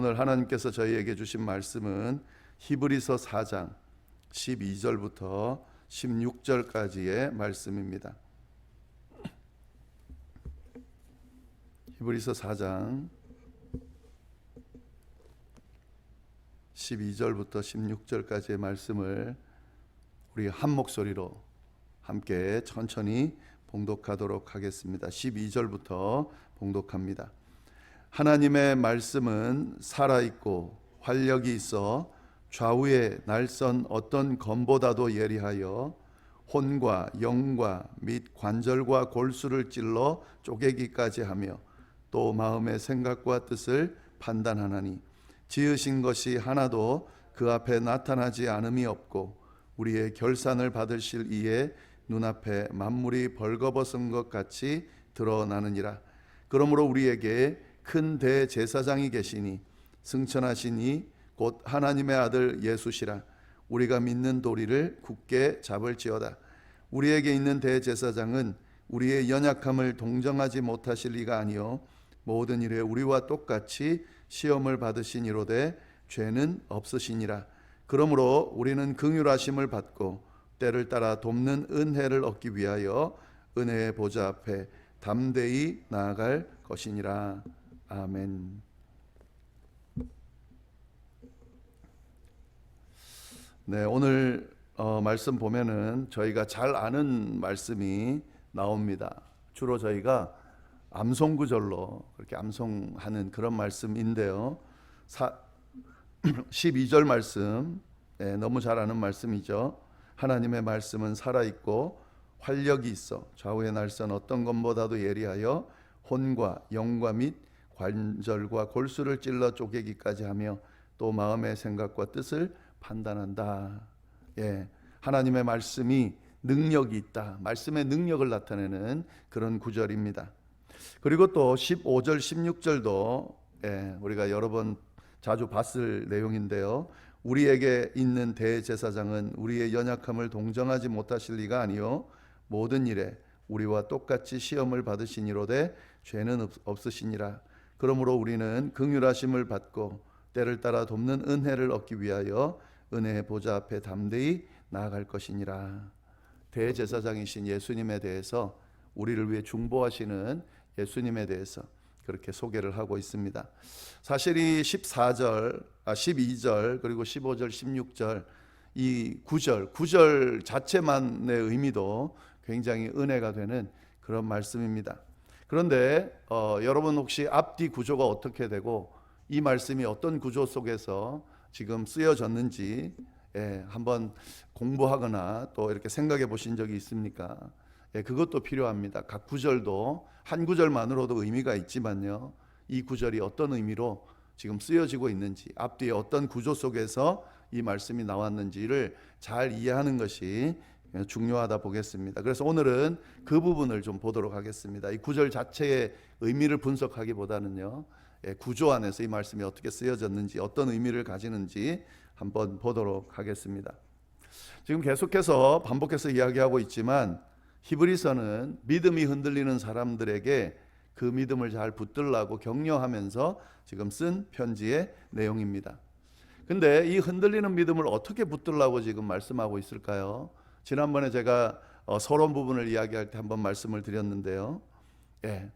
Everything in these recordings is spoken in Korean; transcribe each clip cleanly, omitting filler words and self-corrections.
오늘 하나님께서 저희에게 주신 말씀은 히브리서 4장 12절부터 16절까지의 말씀입니다. 히브리서 4장 12절부터 16절까지의 말씀을 우리 한 목소리로 함께 천천히 봉독하도록 하겠습니다. 12절부터 봉독합니다. 하나님의 말씀은 살아있고 활력이 있어 좌우의 날선 어떤 검보다도 예리하여 혼과 영과 및 관절과 골수를 찔러 쪼개기까지 하며 또 마음의 생각과 뜻을 판단하나니 지으신 것이 하나도 그 앞에 나타나지 않음이 없고 우리의 결산을 받으실 이에 눈앞에 만물이 벌거벗은 것 같이 드러나느니라. 그러므로 우리에게 큰 대제사장이 계시니 승천하시니 곧 하나님의 아들 예수시라. 우리가 믿는 도리를 굳게 잡을지어다. 우리에게 있는 대제사장은 우리의 연약함을 동정하지 못하실 리가 아니요 모든 일에 우리와 똑같이 시험을 받으시니로되 죄는 없으시니라. 그러므로 우리는 긍휼하심을 받고 때를 따라 돕는 은혜를 얻기 위하여 은혜의 보좌 앞에 담대히 나아갈 것이니라. 아멘. 네, 오늘 말씀 보면은 저희가 잘 아는 말씀이 나옵니다. 주로 저희가 암송구절로 그렇게 암송하는 그런 말씀인데요. 12절 말씀, 너무 잘 아는 말씀이죠. 하나님의 말씀은 살아있고 활력이 있어 좌우의 날선 어떤 것보다도 예리하여 혼과 영과 및 관절과 골수를 찔러 쪼개기까지 하며 또 마음의 생각과 뜻을 판단한다. 하나님의 말씀이 능력이 있다. 말씀의 능력을 나타내는 그런 구절입니다. 그리고 또 15절 16절도 우리가 여러 번 자주 봤을 내용인데요. 우리에게 있는 대제사장은 우리의 연약함을 동정하지 못하실 리가 아니요 모든 일에 우리와 똑같이 시험을 받으시니로되 죄는 없으시니라. 그러므로 우리는 긍휼하심을 받고 때를 따라 돕는 은혜를 얻기 위하여 은혜의 보좌 앞에 담대히 나아갈 것이니라. 대제사장이신 예수님에 대해서 우리를 위해 중보하시는 예수님에 대해서 그렇게 소개를 하고 있습니다. 사실 이 12절 그리고 15절 16절 이 구절 자체만의 의미도 굉장히 은혜가 되는 그런 말씀입니다. 그런데 여러분 혹시 앞뒤 구조가 어떻게 되고 이 말씀이 어떤 구조 속에서 지금 쓰여졌는지 한번 공부하거나 또 이렇게 생각해 보신 적이 있습니까? 그것도 필요합니다. 각 구절도 한 구절만으로도 의미가 있지만요, 이 구절이 어떤 의미로 지금 쓰여지고 있는지, 앞뒤에 어떤 구조 속에서 이 말씀이 나왔는지를 잘 이해하는 것이 중요하다 보겠습니다. 그래서 오늘은 그 부분을 좀 보도록 하겠습니다. 이 구절 자체의 의미를 분석하기보다는요, 구조 안에서 이 말씀이 어떻게 쓰여졌는지, 어떤 의미를 가지는지 한번 보도록 하겠습니다. 지금 계속해서 반복해서 이야기하고 있지만 히브리서는 믿음이 흔들리는 사람들에게 그 믿음을 잘 붙들라고 격려하면서 지금 쓴 편지의 내용입니다. 근데 이 흔들리는 믿음을 어떻게 붙들라고 지금 말씀하고 있을까요? 지난번에 제가 서론 부분을 이야기할 때 한번 말씀을 드렸는데요.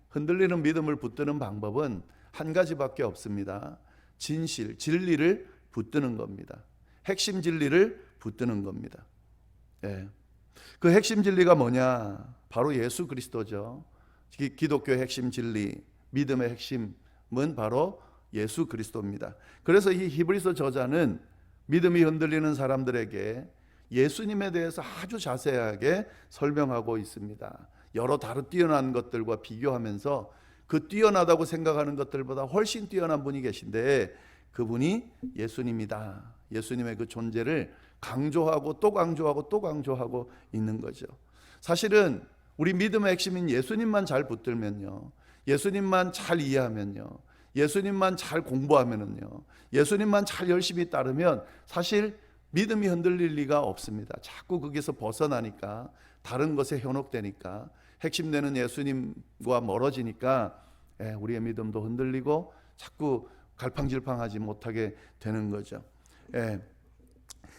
흔들리는 믿음을 붙드는 방법은 한 가지밖에 없습니다. 진리를 붙드는 겁니다. 핵심 진리를 붙드는 겁니다. 그 핵심 진리가 뭐냐? 바로 예수 그리스도죠. 기독교의 핵심 진리, 믿음의 핵심은 바로 예수 그리스도입니다. 그래서 이 히브리서 저자는 믿음이 흔들리는 사람들에게 예수님에 대해서 아주 자세하게 설명하고 있습니다. 여러 다른 뛰어난 것들과 비교하면서 그 뛰어나다고 생각하는 것들보다 훨씬 뛰어난 분이 계신데 그분이 예수님이다. 예수님의 그 존재를 강조하고 또 강조하고 또 강조하고 있는 거죠. 사실은 우리 믿음의 핵심인 예수님만 잘 붙들면요, 예수님만 잘 이해하면요, 예수님만 잘 공부하면요, 예수님만 잘 열심히 따르면 사실 믿음이 흔들릴 리가 없습니다. 자꾸 거기서 벗어나니까, 다른 것에 현혹되니까, 핵심되는 예수님과 멀어지니까 우리의 믿음도 흔들리고 자꾸 갈팡질팡하지 못하게 되는 거죠. 예.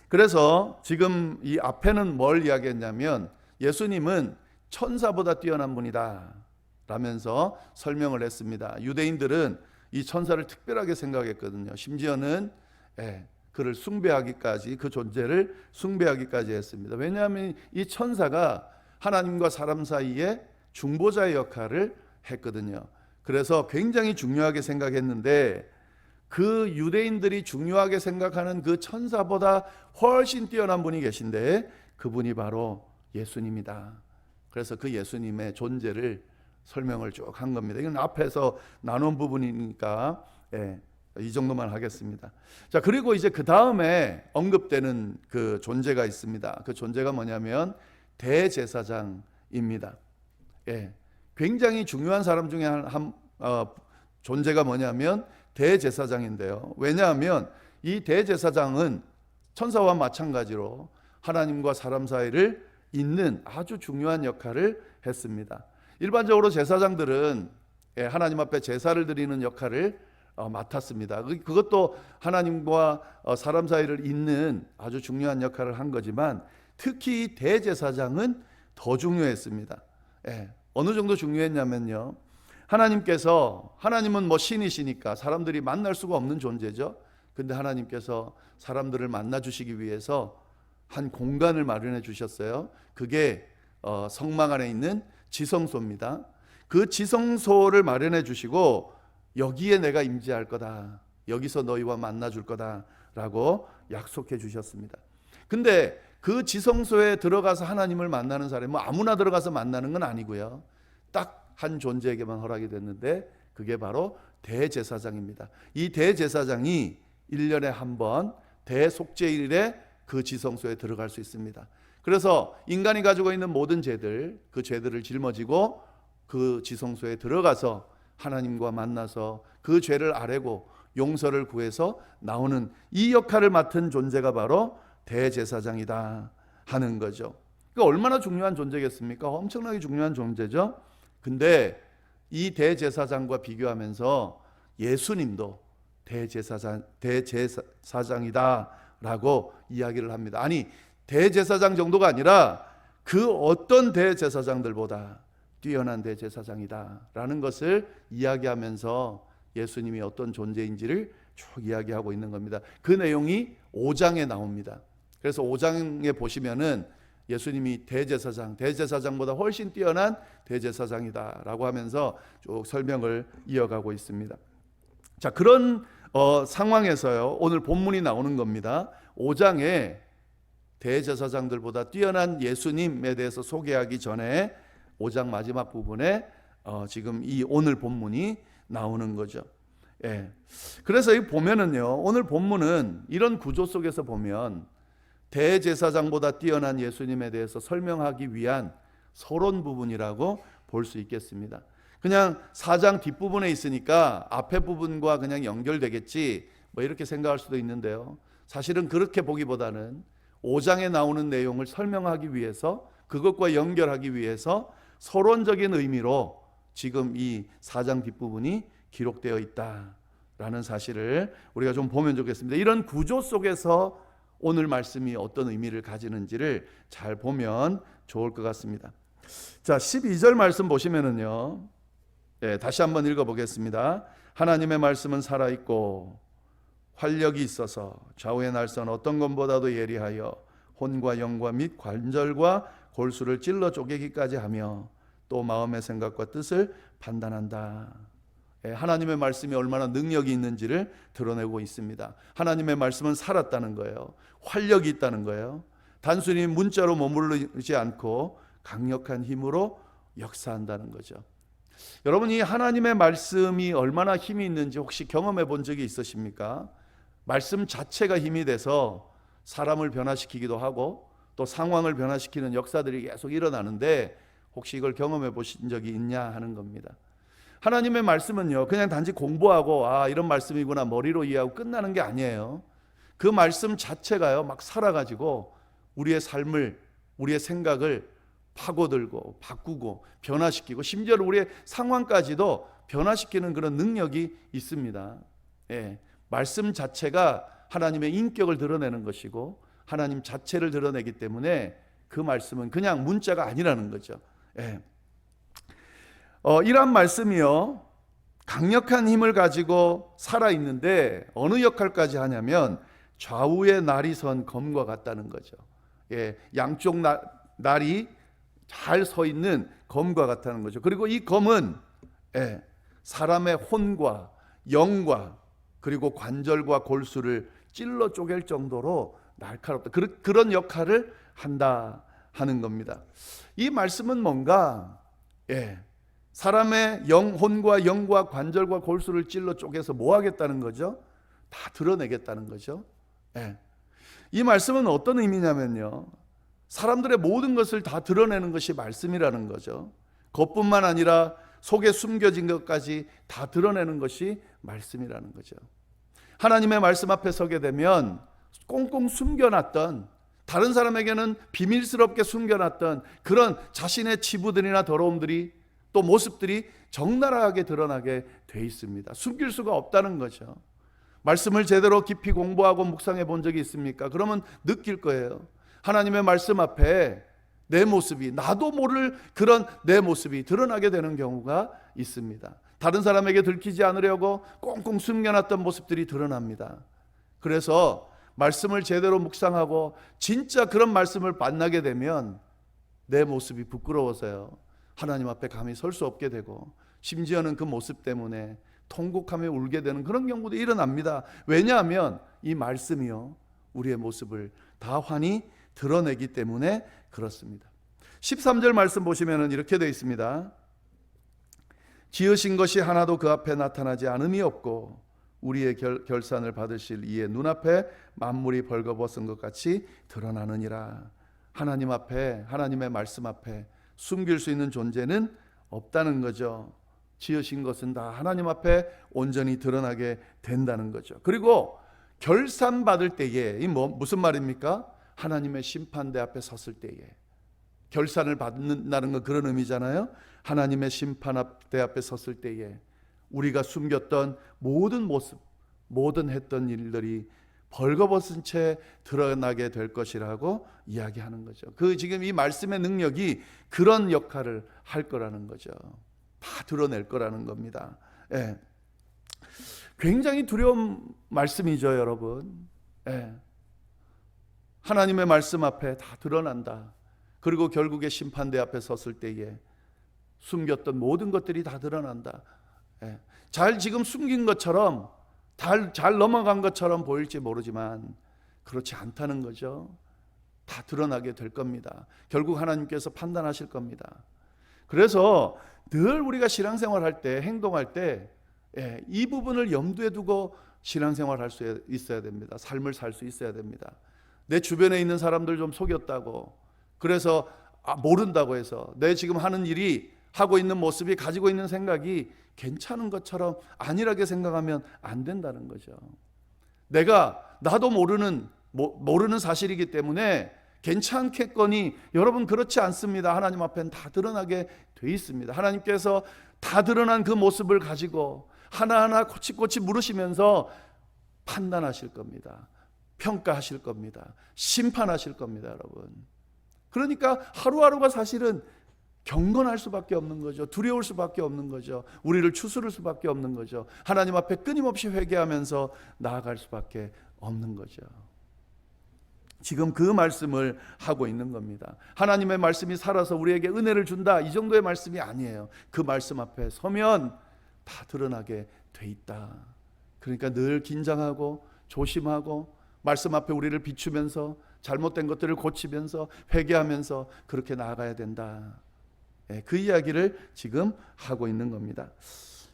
그래서 지금 이 앞에는 뭘 이야기했냐면 예수님은 천사보다 뛰어난 분이다 라면서 설명을 했습니다. 유대인들은 이 천사를 특별하게 생각했거든요. 심지어는 그를 숭배하기까지, 그 존재를 숭배하기까지 했습니다. 왜냐하면 이 천사가 하나님과 사람 사이에 중보자의 역할을 했거든요. 그래서 굉장히 중요하게 생각했는데 그 유대인들이 중요하게 생각하는 그 천사보다 훨씬 뛰어난 분이 계신데 그분이 바로 예수님이다. 그래서 그 예수님의 존재를 설명을 쭉 한 겁니다. 이건 앞에서 나눈 부분이니까 이 정도만 하겠습니다. 자, 그리고 이제 그 다음에 언급되는 그 존재가 있습니다. 그 존재가 뭐냐면 대제사장입니다. 굉장히 중요한 사람 중에 존재가 뭐냐면 대제사장인데요. 왜냐하면 이 대제사장은 천사와 마찬가지로 하나님과 사람 사이를 잇는 아주 중요한 역할을 했습니다. 일반적으로 제사장들은 하나님 앞에 제사를 드리는 역할을 맡았습니다. 그것도 하나님과 사람 사이를 잇는 아주 중요한 역할을 한 거지만 특히 대제사장은 더 중요했습니다. 어느 정도 중요했냐면요, 하나님은 신이시니까 사람들이 만날 수가 없는 존재죠. 근데 하나님께서 사람들을 만나 주시기 위해서 한 공간을 마련해 주셨어요. 그게 성막 안에 있는 지성소입니다. 그 지성소를 마련해 주시고 여기에 내가 임재할 거다, 여기서 너희와 만나 줄 거다 라고 약속해 주셨습니다. 근데 그 지성소에 들어가서 하나님을 만나는 사람은 아무나 들어가서 만나는 건 아니고요, 딱 한 존재에게만 허락이 됐는데 그게 바로 대제사장입니다. 이 대제사장이 1년에 한 번 대속죄일에 그 지성소에 들어갈 수 있습니다. 그래서 인간이 가지고 있는 모든 죄들, 그 죄들을 짊어지고 그 지성소에 들어가서 하나님과 만나서 그 죄를 아뢰고 용서를 구해서 나오는 이 역할을 맡은 존재가 바로 대제사장이다 하는 거죠. 그러니까 얼마나 중요한 존재겠습니까? 엄청나게 중요한 존재죠. 근데 이 대제사장과 비교하면서 예수님도 대제사장이다라고 이야기를 합니다. 아니, 대제사장 정도가 아니라 그 어떤 대제사장들보다 뛰어난 대제사장이다라는 것을 이야기하면서 예수님이 어떤 존재인지를 쭉 이야기하고 있는 겁니다. 그 내용이 5장에 나옵니다. 그래서 5장에 보시면은 예수님이 대제사장보다 훨씬 뛰어난 대제사장이다라고 하면서 쭉 설명을 이어가고 있습니다. 자, 그런 상황에서요, 오늘 본문이 나오는 겁니다. 5장에 대제사장들보다 뛰어난 예수님에 대해서 소개하기 전에 5장 마지막 부분에 지금 이 오늘 본문이 나오는 거죠. 그래서 이 보면은요, 오늘 본문은 이런 구조 속에서 보면 대제사장보다 뛰어난 예수님에 대해서 설명하기 위한 서론 부분이라고 볼 수 있겠습니다. 그냥 4장 뒷부분에 있으니까 앞에 부분과 그냥 연결되겠지 이렇게 생각할 수도 있는데요, 사실은 그렇게 보기보다는 5장에 나오는 내용을 설명하기 위해서, 그것과 연결하기 위해서 서론적인 의미로 지금 이 4장 뒷부분이 기록되어 있다라는 사실을 우리가 좀 보면 좋겠습니다. 이런 구조 속에서 오늘 말씀이 어떤 의미를 가지는지를 잘 보면 좋을 것 같습니다. 자, 12절 말씀 보시면은요, 다시 한번 읽어보겠습니다. 하나님의 말씀은 살아있고 활력이 있어서 좌우의 날선 어떤 것보다도 예리하여 혼과 영과 및 관절과 골수를 찔러 쪼개기까지 하며 또 마음의 생각과 뜻을 판단한다. 하나님의 말씀이 얼마나 능력이 있는지를 드러내고 있습니다. 하나님의 말씀은 살았다는 거예요. 활력이 있다는 거예요. 단순히 문자로 머무르지 않고 강력한 힘으로 역사한다는 거죠. 여러분, 이 하나님의 말씀이 얼마나 힘이 있는지 혹시 경험해 본 적이 있으십니까? 말씀 자체가 힘이 돼서 사람을 변화시키기도 하고 또 상황을 변화시키는 역사들이 계속 일어나는데 혹시 이걸 경험해 보신 적이 있냐 하는 겁니다. 하나님의 말씀은요, 그냥 단지 공부하고 이런 말씀이구나 머리로 이해하고 끝나는 게 아니에요. 그 말씀 자체가요, 막 살아가지고 우리의 삶을, 우리의 생각을 파고들고 바꾸고 변화시키고 심지어 우리의 상황까지도 변화시키는 그런 능력이 있습니다. 말씀 자체가 하나님의 인격을 드러내는 것이고 하나님 자체를 드러내기 때문에 그 말씀은 그냥 문자가 아니라는 거죠. 이러한 말씀이요, 강력한 힘을 가지고 살아있는데 어느 역할까지 하냐면 좌우의 날이 선 검과 같다는 거죠. 양쪽 날이 잘 서 있는 검과 같다는 거죠. 그리고 이 검은 사람의 혼과 영과 그리고 관절과 골수를 찔러 쪼갤 정도로 날카롭다. 그런 역할을 한다 하는 겁니다. 이 말씀은 뭔가 사람의 혼과 영과 관절과 골수를 찔러 쪼개서 뭐 하겠다는 거죠? 다 드러내겠다는 거죠. 이 말씀은 어떤 의미냐면요, 사람들의 모든 것을 다 드러내는 것이 말씀이라는 거죠. 겉뿐만 아니라 속에 숨겨진 것까지 다 드러내는 것이 말씀이라는 거죠. 하나님의 말씀 앞에 서게 되면 꽁꽁 숨겨놨던, 다른 사람에게는 비밀스럽게 숨겨놨던 그런 자신의 치부들이나 더러움들이, 또 모습들이 적나라하게 드러나게 돼 있습니다. 숨길 수가 없다는 거죠. 말씀을 제대로 깊이 공부하고 묵상해 본 적이 있습니까? 그러면 느낄 거예요. 하나님의 말씀 앞에 내 모습이, 나도 모를 그런 내 모습이 드러나게 되는 경우가 있습니다. 다른 사람에게 들키지 않으려고 꽁꽁 숨겨놨던 모습들이 드러납니다. 그래서 말씀을 제대로 묵상하고 진짜 그런 말씀을 만나게 되면 내 모습이 부끄러워서요, 하나님 앞에 감히 설 수 없게 되고, 심지어는 그 모습 때문에 통곡하며 울게 되는 그런 경우도 일어납니다. 왜냐하면 이 말씀이요, 우리의 모습을 다 환히 드러내기 때문에 그렇습니다. 13절 말씀 보시면 이렇게 되어 있습니다. 지으신 것이 하나도 그 앞에 나타나지 않음이 없고 우리의 결산을 받으실 이의 눈앞에 만물이 벌거벗은 것 같이 드러나느니라. 하나님 앞에, 하나님의 말씀 앞에 숨길 수 있는 존재는 없다는 거죠. 지으신 것은 다 하나님 앞에 온전히 드러나게 된다는 거죠. 그리고 결산 받을 때에, 이 무슨 말입니까? 하나님의 심판대 앞에 섰을 때에 결산을 받는다는 건 그런 의미잖아요. 하나님의 심판대 앞에 섰을 때에 우리가 숨겼던 모든 모습, 모든 했던 일들이 벌거벗은 채 드러나게 될 것이라고 이야기하는 거죠. 지금 이 말씀의 능력이 그런 역할을 할 거라는 거죠. 다 드러낼 거라는 겁니다. 굉장히 두려운 말씀이죠, 여러분. 하나님의 말씀 앞에 다 드러난다. 그리고 결국에 심판대 앞에 섰을 때에 숨겼던 모든 것들이 다 드러난다. 잘 지금 숨긴 것처럼, 잘 넘어간 것처럼 보일지 모르지만 그렇지 않다는 거죠. 다 드러나게 될 겁니다. 결국 하나님께서 판단하실 겁니다. 그래서 늘 우리가 신앙생활할 때, 행동할 때 이 부분을 염두에 두고 신앙생활할 수 있어야 됩니다. 삶을 살 수 있어야 됩니다. 내 주변에 있는 사람들 좀 속였다고, 그래서 모른다고 해서 내 지금 하는 일이, 하고 있는 모습이, 가지고 있는 생각이 괜찮은 것처럼 안일하게 생각하면 안 된다는 거죠. 나도 모르는 사실이기 때문에 괜찮겠거니, 여러분 그렇지 않습니다. 하나님 앞에는 다 드러나게 돼 있습니다. 하나님께서 다 드러난 그 모습을 가지고 하나하나 꼬치꼬치 물으시면서 판단하실 겁니다. 평가하실 겁니다. 심판하실 겁니다, 여러분. 그러니까 하루하루가 사실은 경건할 수밖에 없는 거죠. 두려울 수밖에 없는 거죠. 우리를 추스를 수밖에 없는 거죠. 하나님 앞에 끊임없이 회개하면서 나아갈 수밖에 없는 거죠. 지금 그 말씀을 하고 있는 겁니다. 하나님의 말씀이 살아서 우리에게 은혜를 준다, 이 정도의 말씀이 아니에요. 그 말씀 앞에 서면 다 드러나게 돼 있다. 그러니까 늘 긴장하고 조심하고 말씀 앞에 우리를 비추면서 잘못된 것들을 고치면서 회개하면서 그렇게 나아가야 된다. 그 이야기를 지금 하고 있는 겁니다.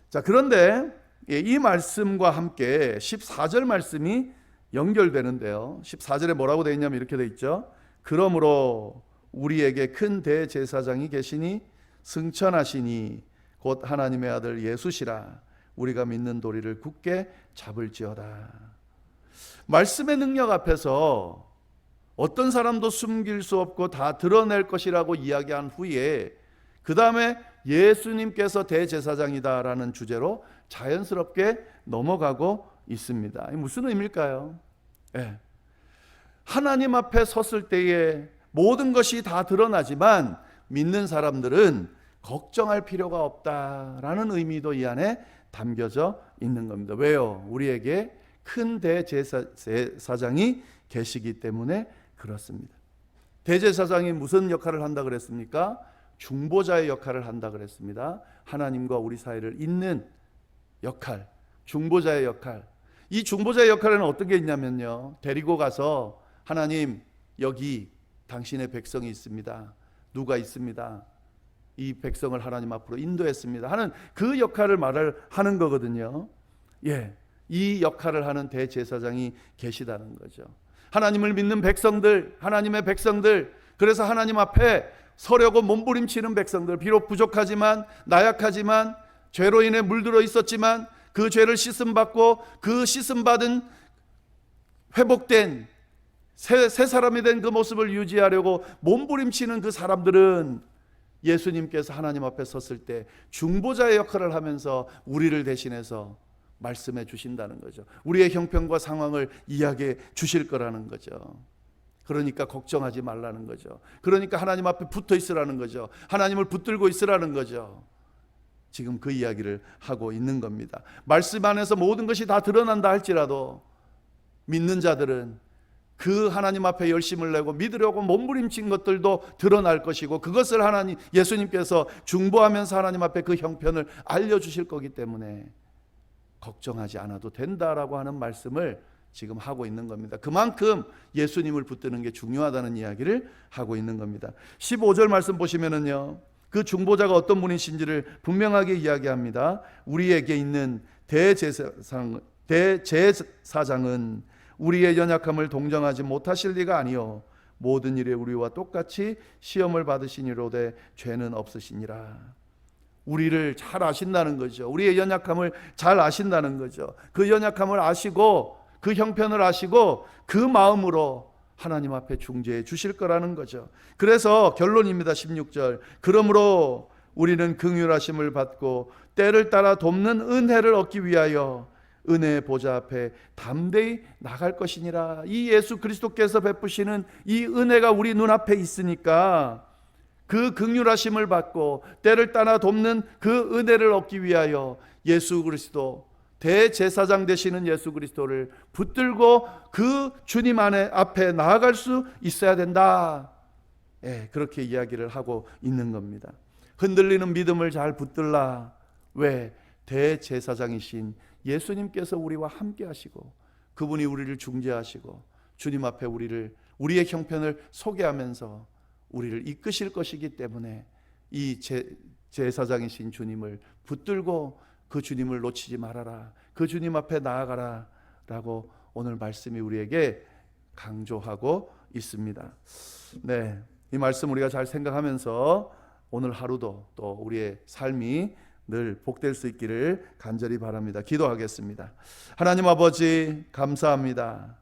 자, 그런데 이 말씀과 함께 14절 말씀이 연결되는데요. 14절에 뭐라고 되어 있냐면 이렇게 되어 있죠. 그러므로 우리에게 큰 대제사장이 계시니 승천하시니 곧 하나님의 아들 예수시라. 우리가 믿는 도리를 굳게 잡을지어다. 말씀의 능력 앞에서 어떤 사람도 숨길 수 없고 다 드러낼 것이라고 이야기한 후에 그 다음에 예수님께서 대제사장이다라는 주제로 자연스럽게 넘어가고 있습니다. 무슨 의미일까요? 예. 하나님 앞에 섰을 때에 모든 것이 다 드러나지만 믿는 사람들은 걱정할 필요가 없다라는 의미도 이 안에 담겨져 있는 겁니다. 왜요? 우리에게 큰 대제사장이 계시기 때문에 그렇습니다. 대제사장이 무슨 역할을 한다 그랬습니까? 중보자의 역할을 한다 그랬습니다. 하나님과 우리 사이를 잇는 역할, 중보자의 역할. 이 중보자의 역할에는 어떤 게 있냐면요, 데리고 가서 하나님, 여기 당신의 백성이 있습니다. 누가 있습니다. 이 백성을 하나님 앞으로 인도했습니다 하는 그 역할을 말을 하는 거거든요. 예, 이 역할을 하는 대제사장이 계시다는 거죠. 하나님을 믿는 백성들, 하나님의 백성들, 그래서 하나님 앞에 서려고 몸부림치는 백성들, 비록 부족하지만, 나약하지만, 죄로 인해 물들어 있었지만 그 죄를 씻음받고 그 씻음받은 회복된 새 사람이 된 그 모습을 유지하려고 몸부림치는 그 사람들은 예수님께서 하나님 앞에 섰을 때 중보자의 역할을 하면서 우리를 대신해서 말씀해 주신다는 거죠. 우리의 형편과 상황을 이야기해 주실 거라는 거죠. 그러니까 걱정하지 말라는 거죠. 그러니까 하나님 앞에 붙어 있으라는 거죠. 하나님을 붙들고 있으라는 거죠. 지금 그 이야기를 하고 있는 겁니다. 말씀 안에서 모든 것이 다 드러난다 할지라도 믿는 자들은 그 하나님 앞에 열심을 내고 믿으려고 몸부림친 것들도 드러날 것이고, 그것을 예수님께서 중보하면서 하나님 앞에 그 형편을 알려주실 거기 때문에 걱정하지 않아도 된다라고 하는 말씀을 지금 하고 있는 겁니다. 그만큼 예수님을 붙드는 게 중요하다는 이야기를 하고 있는 겁니다. 15절 말씀 보시면은요, 그 중보자가 어떤 분이신지를 분명하게 이야기합니다. 우리에게 있는 대제사장은 우리의 연약함을 동정하지 못하실 리가 아니요 모든 일에 우리와 똑같이 시험을 받으시니로되 죄는 없으시니라. 우리를 잘 아신다는 거죠. 우리의 연약함을 잘 아신다는 거죠. 그 연약함을 아시고 그 형편을 아시고 그 마음으로 하나님 앞에 중재해 주실 거라는 거죠. 그래서 결론입니다. 16절. 그러므로 우리는 긍휼하심을 받고 때를 따라 돕는 은혜를 얻기 위하여 은혜의 보좌 앞에 담대히 나갈 것이니라. 이 예수 그리스도께서 베푸시는 이 은혜가 우리 눈앞에 있으니까 그 긍휼하심을 받고 때를 따라 돕는 그 은혜를 얻기 위하여 예수 그리스도, 대제사장 되시는 예수 그리스도를 붙들고 그 주님 앞에 나아갈 수 있어야 된다. 예, 그렇게 이야기를 하고 있는 겁니다. 흔들리는 믿음을 잘 붙들라. 왜? 대제사장이신 예수님께서 우리와 함께 하시고 그분이 우리를 중재하시고 주님 앞에 우리의 형편을 소개하면서 우리를 이끄실 것이기 때문에 이 제사장이신 주님을 붙들고 그 주님을 놓치지 말아라. 그 주님 앞에 나아가라 라고 오늘 말씀이 우리에게 강조하고 있습니다. 네, 이 말씀 우리가 잘 생각하면서 오늘 하루도 또 우리의 삶이 늘 복될 수 있기를 간절히 바랍니다. 기도하겠습니다. 하나님 아버지, 감사합니다.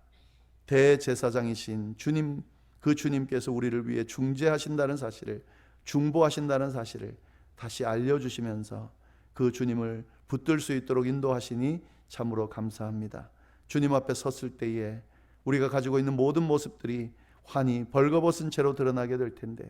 대제사장이신 주님, 그 주님께서 우리를 위해 중재하신다는 사실을, 중보하신다는 사실을 다시 알려주시면서 그 주님을 붙들 수 있도록 인도하시니 참으로 감사합니다. 주님 앞에 섰을 때에 우리가 가지고 있는 모든 모습들이 환히 벌거벗은 채로 드러나게 될 텐데,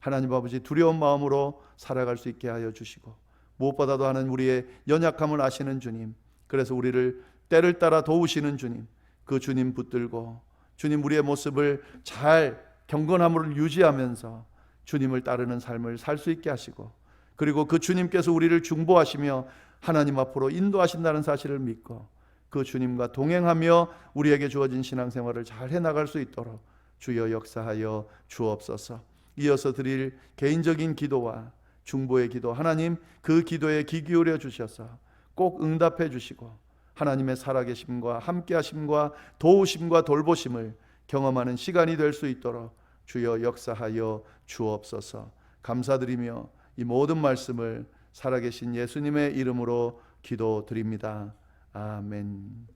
하나님 아버지, 두려운 마음으로 살아갈 수 있게 하여 주시고, 무엇보다도 하는 우리의 연약함을 아시는 주님, 그래서 우리를 때를 따라 도우시는 주님, 그 주님 붙들고 주님 우리의 모습을 잘 경건함을 유지하면서 주님을 따르는 삶을 살 수 있게 하시고, 그리고 그 주님께서 우리를 중보하시며 하나님 앞으로 인도하신다는 사실을 믿고 그 주님과 동행하며 우리에게 주어진 신앙생활을 잘 해나갈 수 있도록 주여 역사하여 주옵소서. 이어서 드릴 개인적인 기도와 중보의 기도, 하나님 그 기도에 귀 기울여 주셔서 꼭 응답해 주시고 하나님의 살아계심과 함께하심과 도우심과 돌보심을 경험하는 시간이 될 수 있도록 주여 역사하여 주옵소서. 감사드리며 이 모든 말씀을 살아계신 예수님의 이름으로 기도드립니다. 아멘.